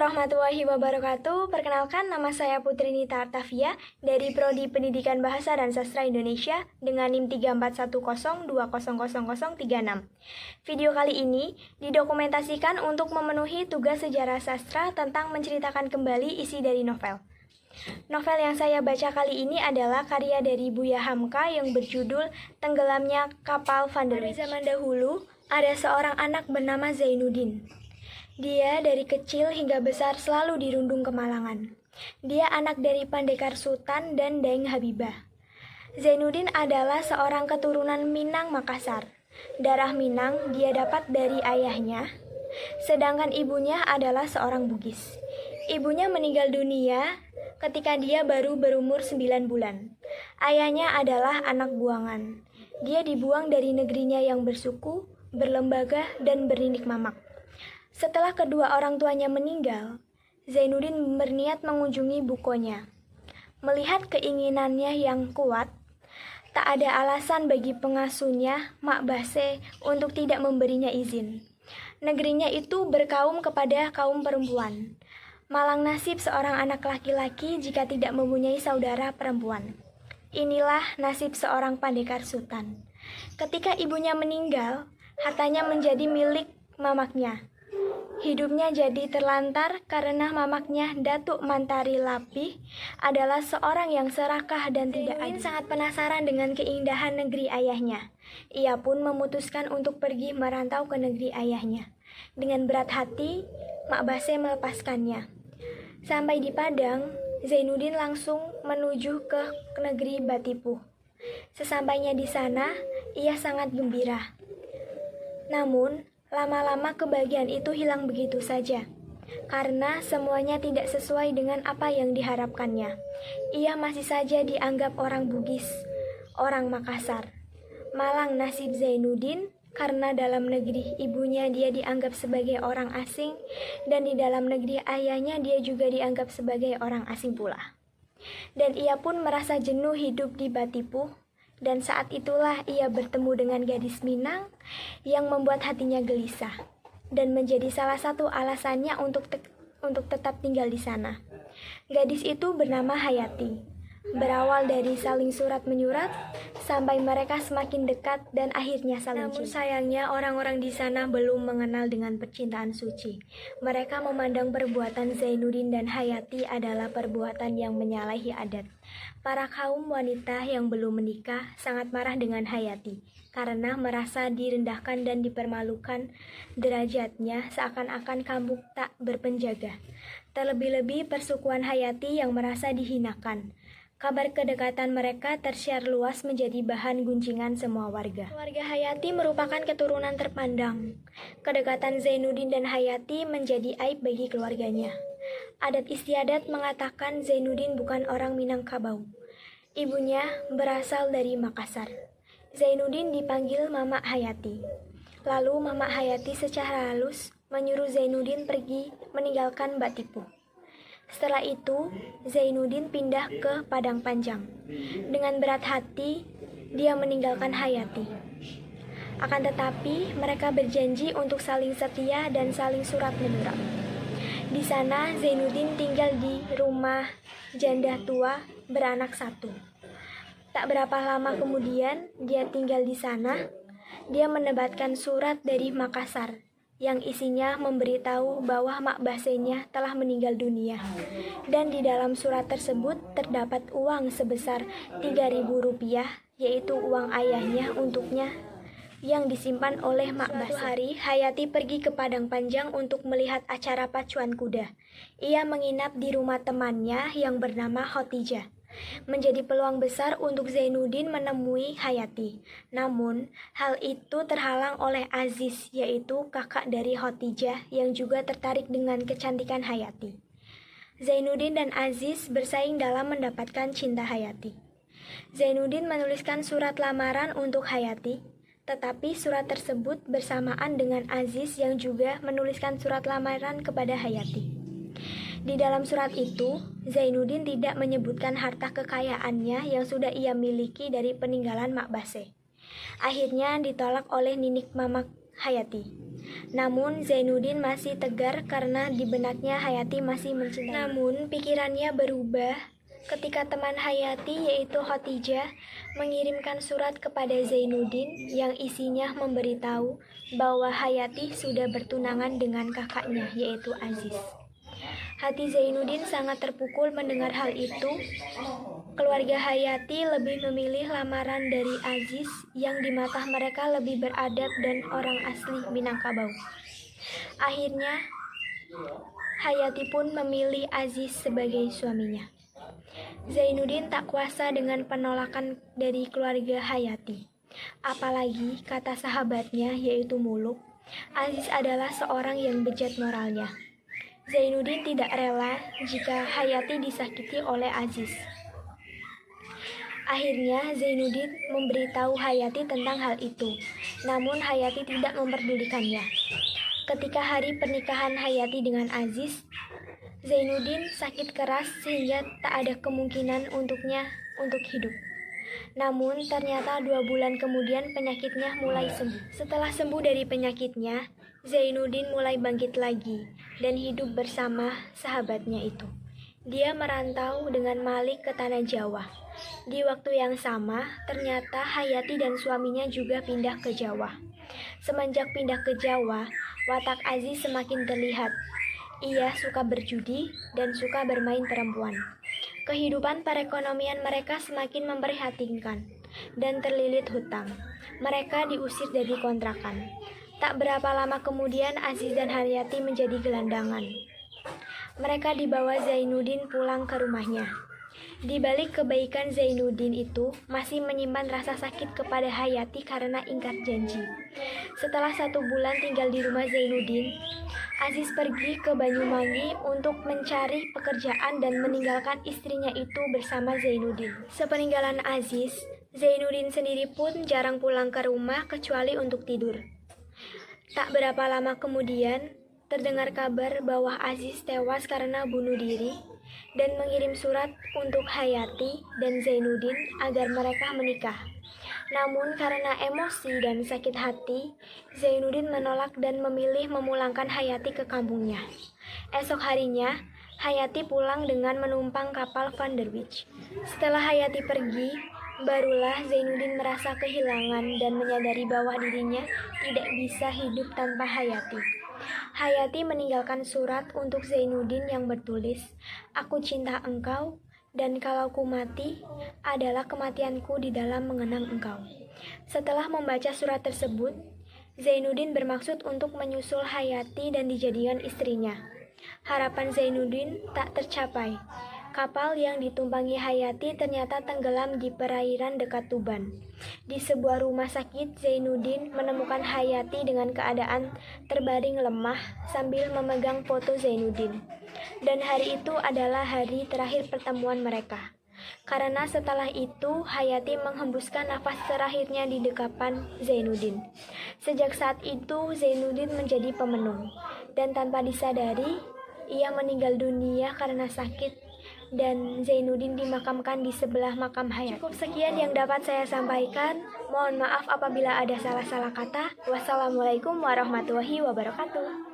warahmatullahi wabarakatuh. Perkenalkan, nama saya Putri Nita Artavia dari Prodi Pendidikan Bahasa dan Sastra Indonesia dengan NIM 3410200036. Video kali ini didokumentasikan untuk memenuhi tugas sejarah sastra tentang menceritakan kembali isi dari novel. Novel yang saya baca kali ini adalah karya dari Buya Hamka yang berjudul Tenggelamnya Kapal Van der Wijk. Pada zaman dahulu, ada seorang anak bernama Zainuddin. Dia dari kecil hingga besar selalu dirundung kemalangan. Dia anak dari Pandekar Sultan dan Daeng Habibah. Zainuddin adalah seorang keturunan Minang Makassar. Darah Minang dia dapat dari ayahnya, sedangkan ibunya adalah seorang Bugis. Ibunya meninggal dunia ketika dia baru berumur 9 bulan. Ayahnya adalah anak buangan. Dia dibuang dari negerinya yang bersuku, berlembaga, dan bernindik mamak. Setelah kedua orang tuanya meninggal, Zainuddin berniat mengunjungi bukonya. Melihat keinginannya yang kuat, tak ada alasan bagi pengasuhnya, Mak Base, untuk tidak memberinya izin. Negerinya itu berkaum kepada kaum perempuan. Malang nasib seorang anak laki-laki jika tidak mempunyai saudara perempuan. Inilah nasib seorang Pandekar Sultan. Ketika ibunya meninggal, hartanya menjadi milik mamaknya. Hidupnya jadi terlantar karena mamaknya Datuk Mantari Lapih adalah seorang yang serakah dan tidak adil. Sangat penasaran dengan keindahan negeri ayahnya. Ia pun memutuskan untuk pergi merantau ke negeri ayahnya. Dengan berat hati, Mak Base melepaskannya. Sampai di Padang, Zainuddin langsung menuju ke negeri Batipuh. Sesampainya di sana, ia sangat gembira. Namun, lama-lama kebahagiaan itu hilang begitu saja, karena semuanya tidak sesuai dengan apa yang diharapkannya. Ia masih saja dianggap orang Bugis, orang Makassar. Malang nasib Zainuddin, karena dalam negeri ibunya dia dianggap sebagai orang asing, dan di dalam negeri ayahnya dia juga dianggap sebagai orang asing pula. Dan ia pun merasa jenuh hidup di Batipuh. Dan saat itulah ia bertemu dengan gadis Minang yang membuat hatinya gelisah dan menjadi salah satu alasannya untuk tetap tinggal di sana. Gadis itu bernama Hayati. Berawal dari saling surat menyurat sampai mereka semakin dekat dan akhirnya saling cinta. Namun sayangnya orang-orang di sana belum mengenal dengan percintaan suci. Mereka memandang perbuatan Zainuddin dan Hayati adalah perbuatan yang menyalahi adat. Para kaum wanita yang belum menikah sangat marah dengan Hayati karena merasa direndahkan dan dipermalukan derajatnya seakan-akan kampung tak berpenjaga. Terlebih-lebih persukuan Hayati yang merasa dihinakan. Kabar kedekatan mereka tersiar luas menjadi bahan gunjingan semua warga. Keluarga Hayati merupakan keturunan terpandang. Kedekatan Zainuddin dan Hayati menjadi aib bagi keluarganya. Adat istiadat mengatakan Zainuddin bukan orang Minangkabau. Ibunya berasal dari Makassar. Zainuddin dipanggil Mamak Hayati. Lalu Mamak Hayati secara halus menyuruh Zainuddin pergi meninggalkan Batipuh. Setelah itu, Zainuddin pindah ke Padang Panjang. Dengan berat hati, dia meninggalkan Hayati. Akan tetapi, mereka berjanji untuk saling setia dan saling surat menyurat. Di sana, Zainuddin tinggal di rumah janda tua beranak satu. Tak berapa lama kemudian, dia tinggal di sana. Dia mendapatkan surat dari Makassar yang isinya memberitahu bahwa Mak Basenya telah meninggal dunia. Dan di dalam surat tersebut terdapat uang sebesar 3.000 rupiah, yaitu uang ayahnya untuknya yang disimpan oleh Mak Base. Suatu hari, Hayati pergi ke Padang Panjang untuk melihat acara pacuan kuda. Ia menginap di rumah temannya yang bernama Khotijah. Menjadi peluang besar untuk Zainuddin menemui Hayati. Namun, hal itu terhalang oleh Aziz, yaitu kakak dari Khotijah yang juga tertarik dengan kecantikan Hayati. Zainuddin dan Aziz bersaing dalam mendapatkan cinta Hayati. Zainuddin menuliskan surat lamaran untuk Hayati, tetapi surat tersebut bersamaan dengan Aziz yang juga menuliskan surat lamaran kepada Hayati. Di dalam surat itu, Zainuddin tidak menyebutkan harta kekayaannya yang sudah ia miliki dari peninggalan Mak Base. Akhirnya ditolak oleh Ninik Mamak Hayati. Namun Zainuddin masih tegar karena di benaknya Hayati masih mencintai. Namun pikirannya berubah ketika teman Hayati yaitu Khotijah mengirimkan surat kepada Zainuddin yang isinya memberitahu bahwa Hayati sudah bertunangan dengan kakaknya yaitu Aziz. Hati Zainuddin sangat terpukul mendengar hal itu. Keluarga Hayati lebih memilih lamaran dari Aziz yang di mata mereka lebih beradab dan orang asli Minangkabau. Akhirnya, Hayati pun memilih Aziz sebagai suaminya. Zainuddin tak kuasa dengan penolakan dari keluarga Hayati. Apalagi kata sahabatnya yaitu Muluk, Aziz adalah seorang yang bejat moralnya. Zainuddin tidak rela jika Hayati disakiti oleh Aziz. Akhirnya Zainuddin memberitahu Hayati tentang hal itu, namun Hayati tidak memperdulikannya. Ketika hari pernikahan Hayati dengan Aziz, Zainuddin sakit keras sehingga tak ada kemungkinan untuknya untuk hidup. Namun ternyata 2 bulan kemudian penyakitnya mulai sembuh. Setelah sembuh dari penyakitnya, Zainuddin mulai bangkit lagi dan hidup bersama sahabatnya itu. Dia merantau dengan Malik ke tanah Jawa. Di waktu yang sama, ternyata Hayati dan suaminya juga pindah ke Jawa. Semenjak pindah ke Jawa, watak Aziz semakin terlihat. Ia suka berjudi dan suka bermain perempuan. Kehidupan perekonomian mereka semakin memprihatinkan dan terlilit hutang. Mereka diusir dari kontrakan. Tak berapa lama kemudian Aziz dan Hayati menjadi gelandangan. Mereka dibawa Zainuddin pulang ke rumahnya. Di balik kebaikan Zainuddin itu masih menyimpan rasa sakit kepada Hayati karena ingkar janji. Setelah 1 bulan tinggal di rumah Zainuddin, Aziz pergi ke Banyuwangi untuk mencari pekerjaan dan meninggalkan istrinya itu bersama Zainuddin. Sepeninggalan Aziz, Zainuddin sendiri pun jarang pulang ke rumah kecuali untuk tidur. Tak berapa lama kemudian, terdengar kabar bahwa Aziz tewas karena bunuh diri dan mengirim surat untuk Hayati dan Zainuddin agar mereka menikah. Namun karena emosi dan sakit hati, Zainuddin menolak dan memilih memulangkan Hayati ke kampungnya. Esok harinya, Hayati pulang dengan menumpang kapal Van der Wijk. Setelah Hayati pergi, barulah Zainuddin merasa kehilangan dan menyadari bahwa dirinya tidak bisa hidup tanpa Hayati. Hayati meninggalkan surat untuk Zainuddin yang bertulis, "Aku cinta engkau, dan kalau ku mati, adalah kematianku di dalam mengenang engkau." Setelah membaca surat tersebut, Zainuddin bermaksud untuk menyusul Hayati dan dijadikan istrinya. Harapan Zainuddin tak tercapai. Kapal yang ditumpangi Hayati ternyata tenggelam di perairan dekat Tuban. Di sebuah rumah sakit, Zainuddin menemukan Hayati dengan keadaan terbaring lemah sambil memegang foto Zainuddin. Dan hari itu adalah hari terakhir pertemuan mereka. Karena setelah itu, Hayati menghembuskan nafas terakhirnya di dekapan Zainuddin. Sejak saat itu, Zainuddin menjadi pemenung. Dan tanpa disadari, ia meninggal dunia karena sakit. Dan Zainuddin dimakamkan di sebelah makam Hayati. Cukup sekian yang dapat saya sampaikan. Mohon maaf apabila ada salah-salah kata. Wassalamualaikum warahmatullahi wabarakatuh.